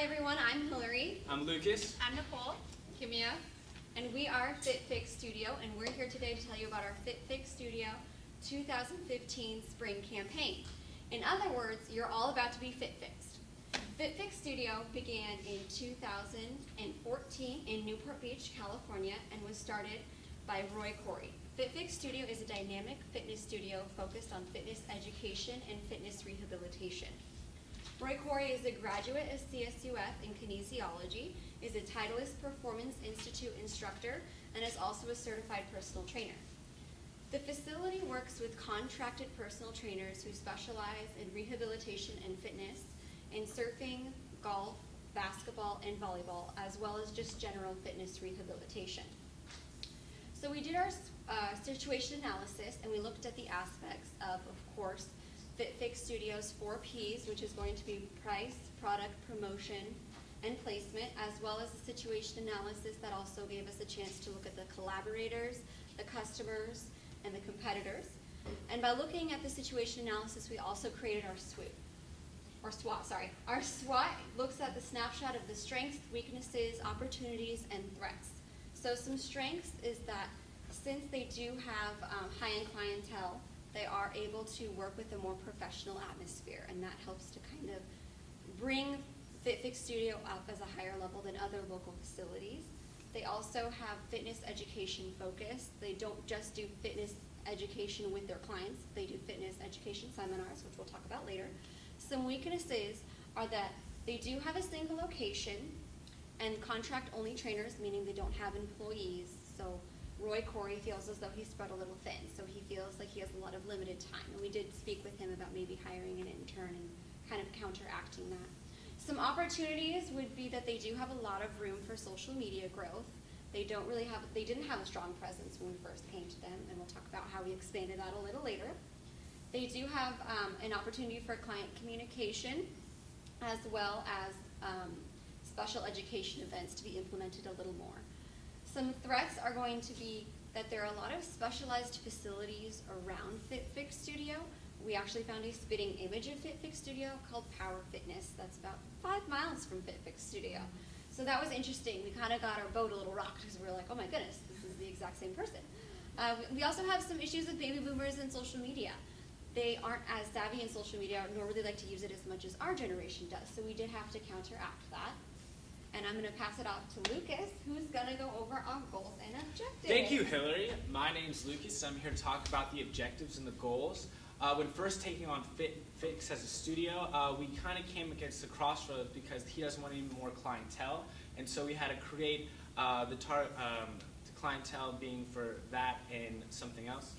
everyone, I'm Hillary. I'm Lucas. I'm Nicole. Kimia. And we are FitFix Studio, and we're here today to tell you about our FitFix Studio 2015 spring campaign. In other words, you're all about to be FitFixed. FitFix Studio began in 2014 in Newport Beach, California, and was started by Roy Corey. FitFix Studio is a dynamic fitness studio focused on fitness education and fitness rehabilitation. Roy Corey is a graduate of CSUF in kinesiology, is a Titleist Performance Institute instructor, and is also a certified personal trainer. The facility works with contracted personal trainers who specialize in rehabilitation and fitness, in surfing, golf, basketball, and volleyball, as well as just general fitness rehabilitation. So we did our situation analysis, and we looked at the aspects of course, FitFix Studio's 4 Ps, which is going to be price, product, promotion, and placement, as well as a situation analysis that also gave us a chance to look at the collaborators, the customers, and the competitors. And by looking at the situation analysis, we also created our SWOT. Our SWOT looks at the snapshot of the strengths, weaknesses, opportunities, and threats. So some strengths is that since they do have high-end clientele, they are able to work with a more professional atmosphere, and that helps to kind of bring FitFix Studio up as a higher level than other local facilities. They also have fitness education focus. They don't just do fitness education with their clients, they do fitness education seminars, which we'll talk about later. Some weaknesses are that they do have a single location and contract-only trainers, meaning they don't have employees. So Roy Corey feels as though he's spread a little thin, so he feels like he has a lot of limited time. And we did speak with him about maybe hiring an intern and kind of counteracting that. Some opportunities would be that they do have a lot of room for social media growth. They didn't have a strong presence when we first came to them, and we'll talk about how we expanded that a little later. They do have an opportunity for client communication, as well as special education events to be implemented a little more. Some threats are going to be that there are a lot of specialized facilities around FitFix Studio. We actually found a spitting image of FitFix Studio called Power Fitness. That's about 5 miles from FitFix Studio. So that was interesting. We kind of got our boat a little rocked because we were like, oh my goodness, this is the exact same person. We also have some issues with baby boomers and social media. They aren't as savvy in social media, nor would they like to use it as much as our generation does. So we did have to counteract that. And I'm going to pass it off to Lucas, who's going to go over our goals and objectives. Thank you, Hillary. My name's Lucas. I'm here to talk about the objectives and the goals. When first taking on FitFix as a studio, we kind of came against the crossroads because he doesn't want any more clientele. And so we had to create the clientele being for that and something else.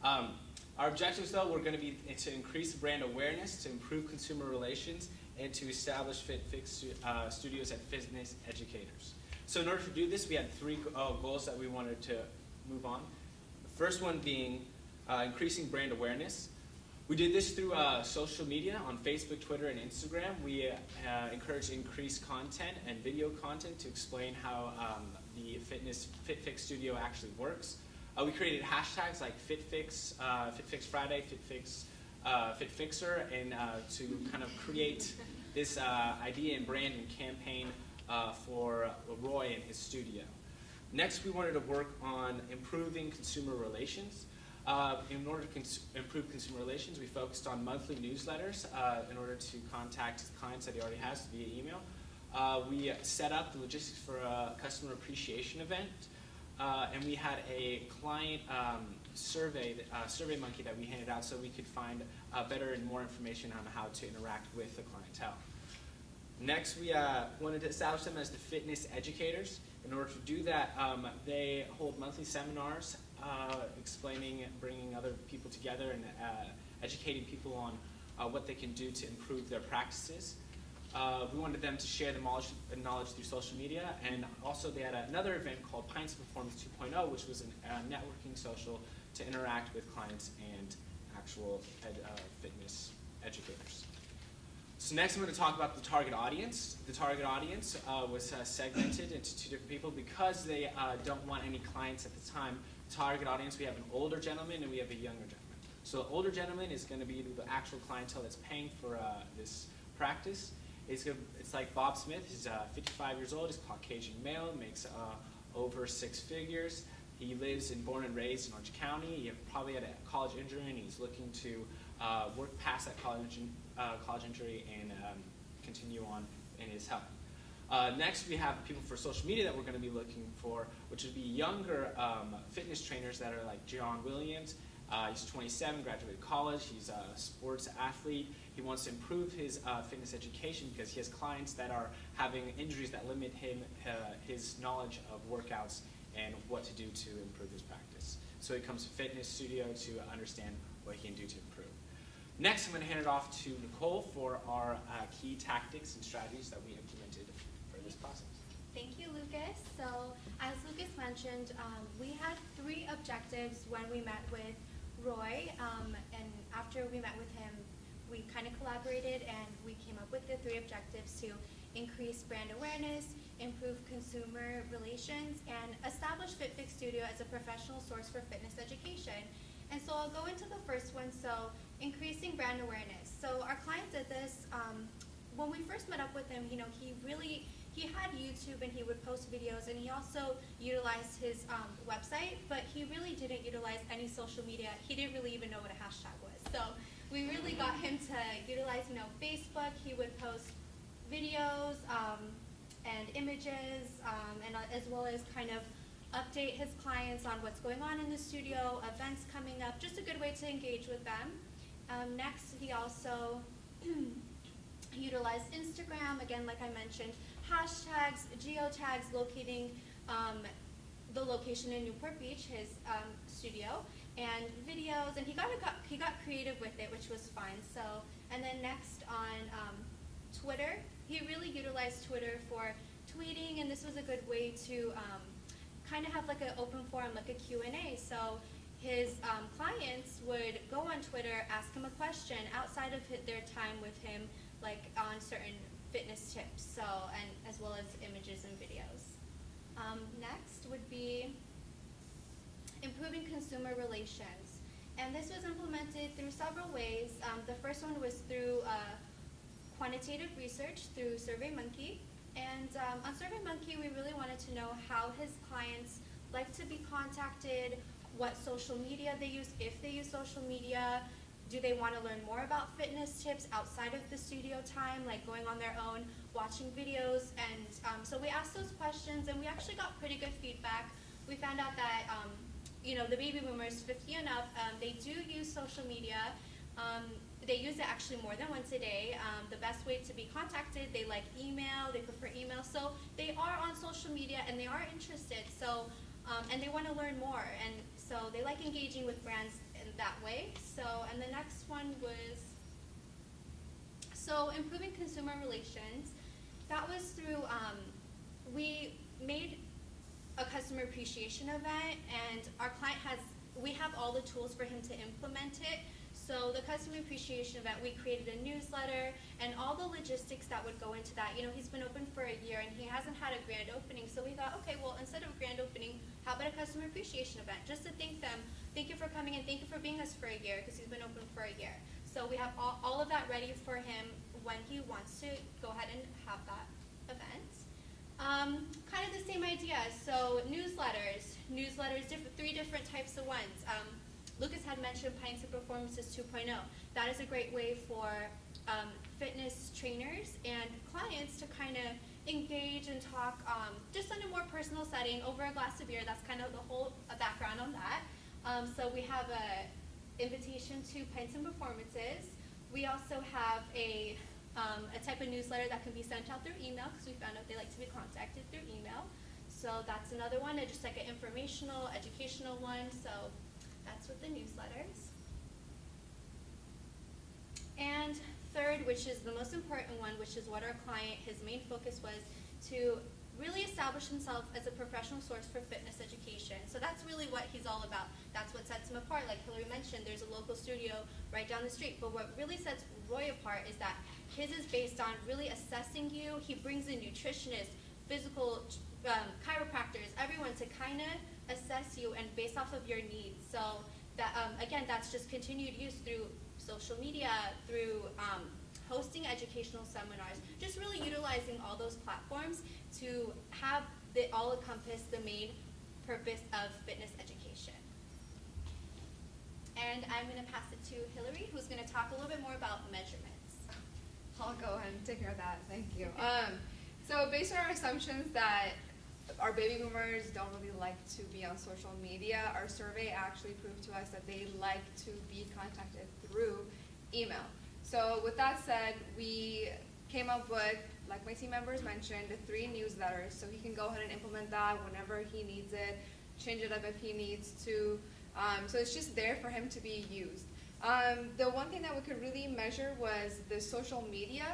Our objectives, though, were going to be to increase brand awareness, to improve consumer relations, and to establish FitFix studios as fitness educators. So in order to do this, we had 3 goals that we wanted to move on. The first one being increasing brand awareness. We did this through social media on Facebook, Twitter, and Instagram. We encouraged increased content and video content to explain how the FitFix studio actually works. We created hashtags like FitFix, FitFix Friday, FitFix, FitFixer, and to kind of create this idea and brand and campaign for Roy and his studio. Next, we wanted to work on improving consumer relations. In order to improve consumer relations, we focused on monthly newsletters in order to contact clients that he already has via email. We set up the logistics for a customer appreciation event. And we had a client survey monkey that we handed out so we could find better and more information on how to interact with the clientele. Next, we wanted to establish them as the fitness educators. In order to do that, they hold monthly seminars explaining, bringing other people together and educating people on what they can do to improve their practices. We wanted them to share the knowledge through social media, and also they had another event called Pints of Performance 2.0, which was a networking social to interact with clients and actual fitness educators. So next I'm going to talk about the target audience. The target audience was segmented into 2 different people because they don't want any clients at the time. Target audience, we have an older gentleman and we have a younger gentleman. So the older gentleman is going to be the actual clientele that's paying for this practice, It's like Bob Smith. He's 55 years old. He's Caucasian male. Makes over 6 figures. He lives born and raised in Orange County. He probably had a college injury, and he's looking to work past that college injury and continue on in his health. Next, we have people for social media that we're going to be looking for, which would be younger fitness trainers that are like John Williams. He's 27, graduated college. He's a sports athlete. He wants to improve his fitness education because he has clients that are having injuries that limit his knowledge of workouts and what to do to improve his practice. So he comes to fitness studio to understand what he can do to improve. Next, I'm going to hand it off to Nicole for our key tactics and strategies that we implemented for this process. Thank you, Lucas. So as Lucas mentioned, we had 3 objectives when we met with Roy, and after we met with him, we kind of collaborated and we came up with the 3 objectives to increase brand awareness, improve consumer relations, and establish FitFix Studio as a professional source for fitness education. And so I'll go into the first one, so increasing brand awareness. So our client did this, when we first met up with him, he had YouTube and he would post videos, and he also utilized his website, but he really didn't utilize any social media. He didn't really even know what a hashtag was. So we really got him to utilize, Facebook. He would post videos and images, and as well as kind of update his clients on what's going on in the studio, events coming up, just a good way to engage with them. Next, he also utilized Instagram, again, like I mentioned, hashtags, geotags, locating the location in Newport Beach, his studio, and videos, and he got creative with it, which was fun. So, and then next on Twitter, he really utilized Twitter for tweeting, and this was a good way to kind of have like an open forum, like a Q&A. So his clients would go on Twitter, ask him a question outside of their time with him, like on certain fitness tips, so, and as well as images and videos. Next would be improving consumer relations. And this was implemented through several ways. The first one was through quantitative research through SurveyMonkey. And on SurveyMonkey, we really wanted to know how his clients like to be contacted, what social media they use, if they use social media, do they want to learn more about fitness tips outside of the studio time, like going on their own, watching videos, and so we asked those questions, and we actually got pretty good feedback. We found out that, the baby boomers, 50 and up, they do use social media. They use it actually more than once a day. The best way to be contacted, they like email, they prefer email, so they are on social media and they are interested, so, and they want to learn more, and so they like engaging with brands in that way. So, and the next one was, so improving consumer relations. That was through, we made a customer appreciation event, and our client we have all the tools for him to implement it. So the customer appreciation event, we created a newsletter and all the logistics that would go into that. He's been open for a year and he hasn't had a grand opening, so we thought, okay, well, instead of a grand opening, how about a customer appreciation event, just to thank them. Thank you for coming and thank you for being us for a year, because he's been open for a year. So we have all of that ready for him when he wants to go ahead and have that event. Kind of the same idea. So newsletters, 3 different types of ones. Lucas had mentioned Pints and Performances 2.0. That is a great way for fitness trainers and clients to kind of engage and talk just in a more personal setting over a glass of beer. That's kind of the whole background on that. So we have an invitation to Pints and Performances. We also have a type of newsletter that can be sent out through email, because we found out they like to be contacted through email. So that's another one, just like an informational, educational one. So that's with the newsletters. And third, which is the most important one, which is what our client, his main focus was to really establish himself as a professional source for fitness education. So that's really what he's all about. That's what sets him apart. Like Hillary mentioned, there's a local studio right down the street. But what really sets Roy apart is that his is based on really assessing you. He brings in nutritionists, physical chiropractors, everyone to kind of assess you and based off of your needs. So that again, that's just continued use through social media, through hosting educational seminars, just really utilizing all those platforms to have it all encompass the main purpose of fitness education. And I'm going to pass it to Hillary, who's going to talk a little bit more about measurements. I'll go ahead and take care of that. Thank you. So based on our assumptions that our baby boomers don't really like to be on social media, our survey actually proved to us that they like to be contacted through email. So with that said, we came up with, like my team members mentioned, 3 newsletters. So he can go ahead and implement that whenever he needs it, change it up if he needs to. So it's just there for him to be used. The one thing that we could really measure was the social media.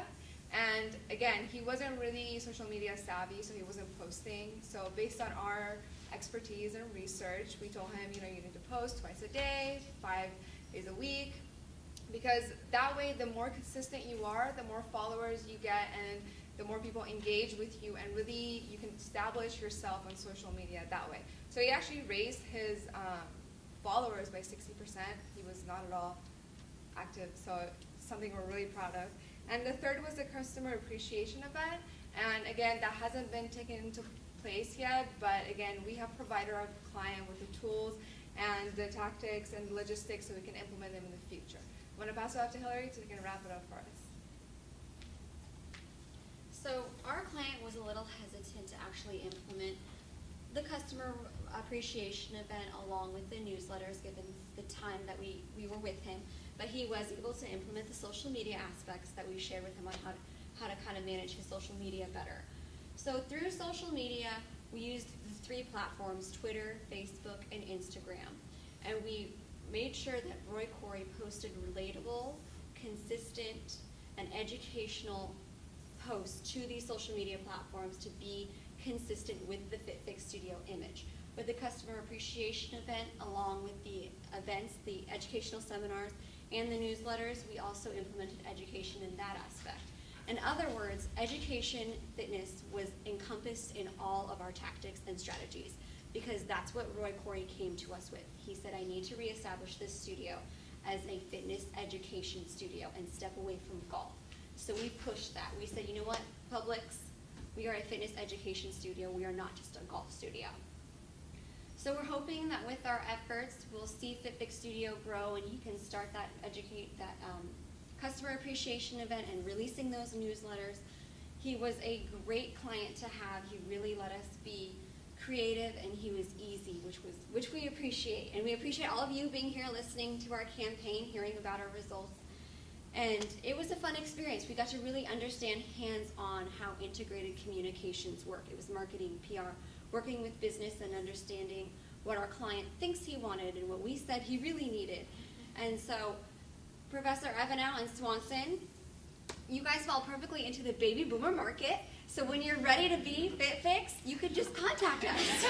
And again, he wasn't really social media savvy, so he wasn't posting. So based on our expertise and research, we told him, you need to post twice a day, 5 days a week, because that way the more consistent you are, the more followers you get, and the more people engage with you, and really you can establish yourself on social media that way. So he actually raised his followers by 60%. He was not at all active, so it's something we're really proud of. And the third was the customer appreciation event. And again, that hasn't been taken into place yet, but again, we have provided our client with the tools and the tactics and logistics so we can implement them in the future. I'm going to pass it off to Hillary so we can wrap it up for us. So our client was a little hesitant to actually implement the customer appreciation event along with the newsletters, given the time that we were with him. But he was able to implement the social media aspects that we shared with him on how to kind of manage his social media better. So through social media, we used the 3 platforms, Twitter, Facebook, and Instagram. And we made sure that Roy Corey posted relatable, consistent, and educational posts to these social media platforms to be consistent with the FitFix Studio image. With the customer appreciation event, along with the events, the educational seminars, and the newsletters, we also implemented education in that aspect. In other words, education fitness was encompassed in all of our tactics and strategies, because that's what Roy Corey came to us with. He said, I need to reestablish this studio as a fitness education studio and step away from golf. So we pushed that. We said, you know what, Publix, we are a fitness education studio. We are not just a golf studio. So we're hoping that with our efforts, we'll see FitFix Studio grow, and he can start that customer appreciation event and releasing those newsletters. He was a great client to have. He really let us be creative, and he was easy, which we appreciate. And we appreciate all of you being here, listening to our campaign, hearing about our results. And it was a fun experience. We got to really understand hands-on how integrated communications work. It was marketing, PR, working with business, and understanding what our client thinks he wanted and what we said he really needed. And so Professor Evanow and Swanson, you guys fall perfectly into the baby boomer market. So when you're ready to be FitFix, you could just contact us.